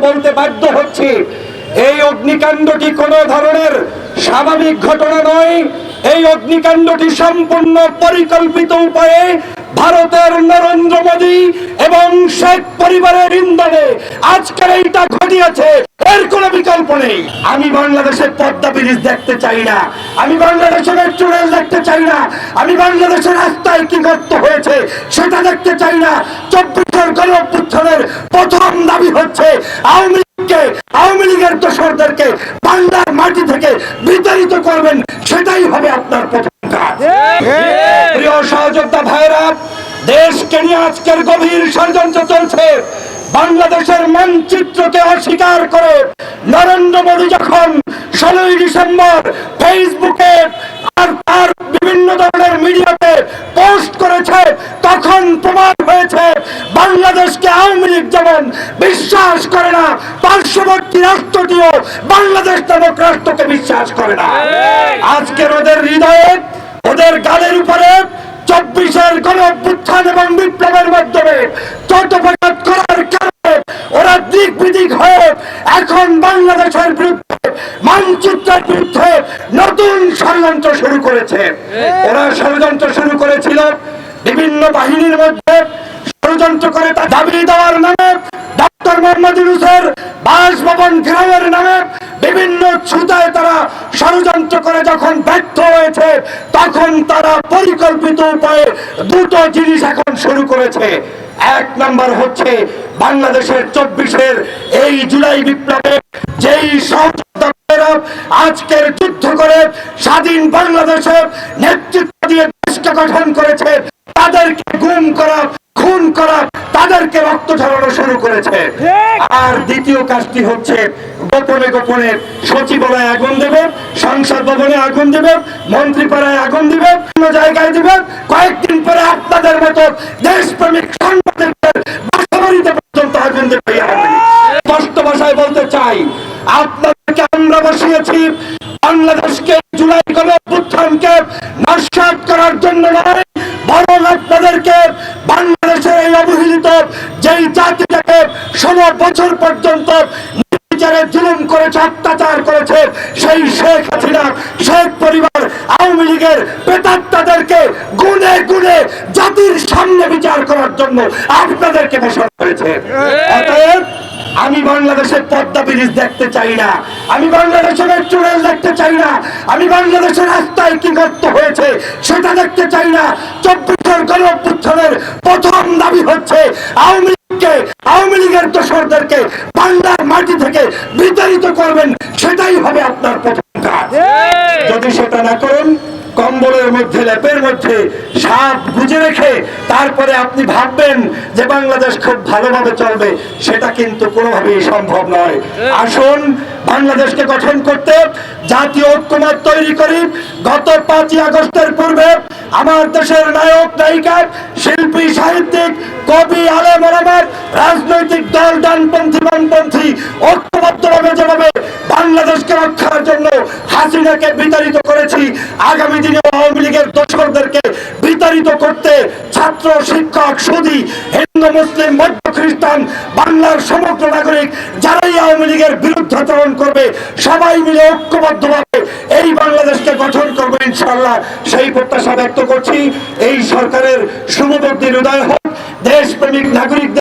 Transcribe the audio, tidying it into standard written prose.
বলতে বাধ্য হচ্ছি, এই অগ্নিকাণ্ডটি কোনো ধরনের স্বাভাবিক ঘটনা নয়। এই অগ্নিকাণ্ডটি সম্পূর্ণ পরিকল্পিত উপায়ে ভারতের নরেন্দ্র মোদী এবং শেখ পরিবারের ইন্ধনে আজকের এইটা ঘটিয়েছে, এর কোনো বিকল্প নেই। আমি বাংলাদেশের পদ্মা ব্রিজ দেখতে চাই না, আমি বাংলাদেশের মেট্রো রেল দেখতে চাই না, আমি বাংলাদেশের রাস্তায় কি গর্ত হয়েছে সেটা দেখতে চাই না। 24 গণঅভ্যুত্থানের প্রথম দাবি হচ্ছে আওয়ামী লীগের দোসরদেরকে বাংলার মাটি থেকে বিতাড়িত করবেন, সেটাই হবে আপনার প্রথম কাজ। প্রিয় সহযোদ্ধা ভাইরা, দেশকে নিয়ে আজকের গভীর ষড়যন্ত্র চলছে। বাংলাদেশের মানচিত্রকে অস্বীকার করে নরেন্দ্র মোদী যখন 16 ডিসেম্বর ফেসবুকে আর তার বিভিন্ন ধরনের মিডিয়াতে পোস্ট করেছে, তখন প্রমাণ হয়েছে বাংলাদেশকে আওয়ামী লীগ যেমন বিশ্বাস করে না, পার্শ্ববর্তী রাষ্ট্রটিও বাংলাদেশ নামক রাষ্ট্রকে বিশ্বাস করে না। আজকের ওদের হৃদয়ে, ওদের গালের উপরে 24 গণঅভ্যুত্থান এবং বিপ্লবের মাধ্যমে চট্টোপাধ্যায় করার কারণে ওরা দিক বিদিক হয়ে এখন বাংলাদেশের বিরুদ্ধে, মানচিত্রের বিরুদ্ধে নতুন ষড়যন্ত্র শুরু করেছে। ওরা ষড়যন্ত্র শুরু করেছিল বিভিন্ন বাহিনীর মধ্যে, ষড়যন্ত্র করে তা দাবি দেওয়ার নামে, ডক্টর মোহাম্মদ ইউনূসের বাসভবন ঘেরাওয়ের নামে বিভিন্ন ছুতায় তারা ষড়যন্ত্র করে যখন ব্যর্থ হয়েছে, তখন তারা পরিকল্পিত উপায়ে দুটো জিনিস এখন শুরু করেছে। এক নাম্বার হচ্ছে বাংলাদেশের 24 এই জুলাই বিপ্লবে যেই সহযোদ্ধারা আজকের যুদ্ধ করে স্বাধীন বাংলাদেশের নেতৃত্ব দিয়ে দেশকে গঠন করেছে, তাদেরকে গুম করা, খুন করা, তাদেরকে রক্ত ঝরানো শুরু করেছে। আর দ্বিতীয় কাজটি হচ্ছে গোপনে গোপনে সচিবালয়ে আগুন দেবে, সংসদ ভবনে আগুন দেবে, মন্ত্রীপাড়ায় আগুন দিবে, বিভিন্ন জায়গায় দিবে। কয়েকদিন পরে আপনাদের মতো দেশপ্রেমিক সাংবাদিকদের বাসাবাড়িতে পর্যন্ত আগুন দেবে। স্পষ্ট ভাষায় বলতে চাই, আপনাদেরকে আমরা বসিয়েছি বাংলাদেশকে জুলাই গণঅভ্যুত্থানকে নস্যাৎ করার জন্য নয়, বরং আপনাদেরকে বাংলাদেশের এই অবহেলিত যেই জাতিটাকে 16 বছর পর্যন্ত জুলুম করেছে, অত্যাচার করেছে, সেই শেখ হাসিনা, শেখ পরিবার, আওয়ামী লীগের প্রেতাত্মাদেরকে গুনে গুনে জাতির সামনে বিচার করার জন্য আপনাদেরকে বসানো হয়েছে। অতএব আমি বাংলাদেশের পদ্মা ব্রিজ দেখতে চাই না, আমি বাংলাদেশের মেট্রো রেল দেখতে চাই না, আমি বাংলাদেশের রাস্তায় কি গর্ত হয়েছে সেটা দেখতে চাই না। 24 গণঅভ্যুত্থানের প্রথম দাবি হচ্ছে আওয়ামী লীগের দোসরদেরকে বাংলার মাটি থেকে বিতাড়িত করবেন, সেটাই হবে আপনার প্রথম কাজ। যদি সেটা না করেন, কম্বলের মধ্যে, লেপের মধ্যে সাপ গুজে রেখে তারপরে আপনি ভাববেন যে বাংলাদেশ খুব ভালোভাবে চলবে, সেটা কিন্তু কোনোভাবেই সম্ভব নয়। আসুন বাংলাদেশকে গঠন করতে জাতীয় ঐক্যমত তৈরি করি। গত 5ই আগস্টের পূর্বে আমার দেশের নায়ক, নায়িকা, শিল্পী, সাহিত্যিক, কবি, আলেম, ওলামা, রাজনৈতিক দল, ডানপন্থী, বামপন্থী ঐক্যবদ্ধভাবে যেভাবে বাংলাদেশকে রক্ষার জন্য হাসিনাকে বিতাড়িত করেছি, আগামী দিনে আওয়ামী লীগের দোসরদেরকে বিতাড়িত করতে ছাত্র, শিক্ষক, সুধী, হিন্দু, মুসলিম, বৌদ্ধ, খ্রিস্টান, বাংলার সমগ্র নাগরিক যারাই আওয়ামী লীগের বিরুদ্ধাচরণ করবে, সবাই মিলে ঐক্যবদ্ধভাবে এই বাংলাদেশকে গঠন করবে ইনশাআল্লাহ, সেই প্রত্যাশা ব্যক্ত করছি। এই সরকারের শুভবুদ্ধির উদয় হোক, দেশপ্রেমিক নাগরিকদের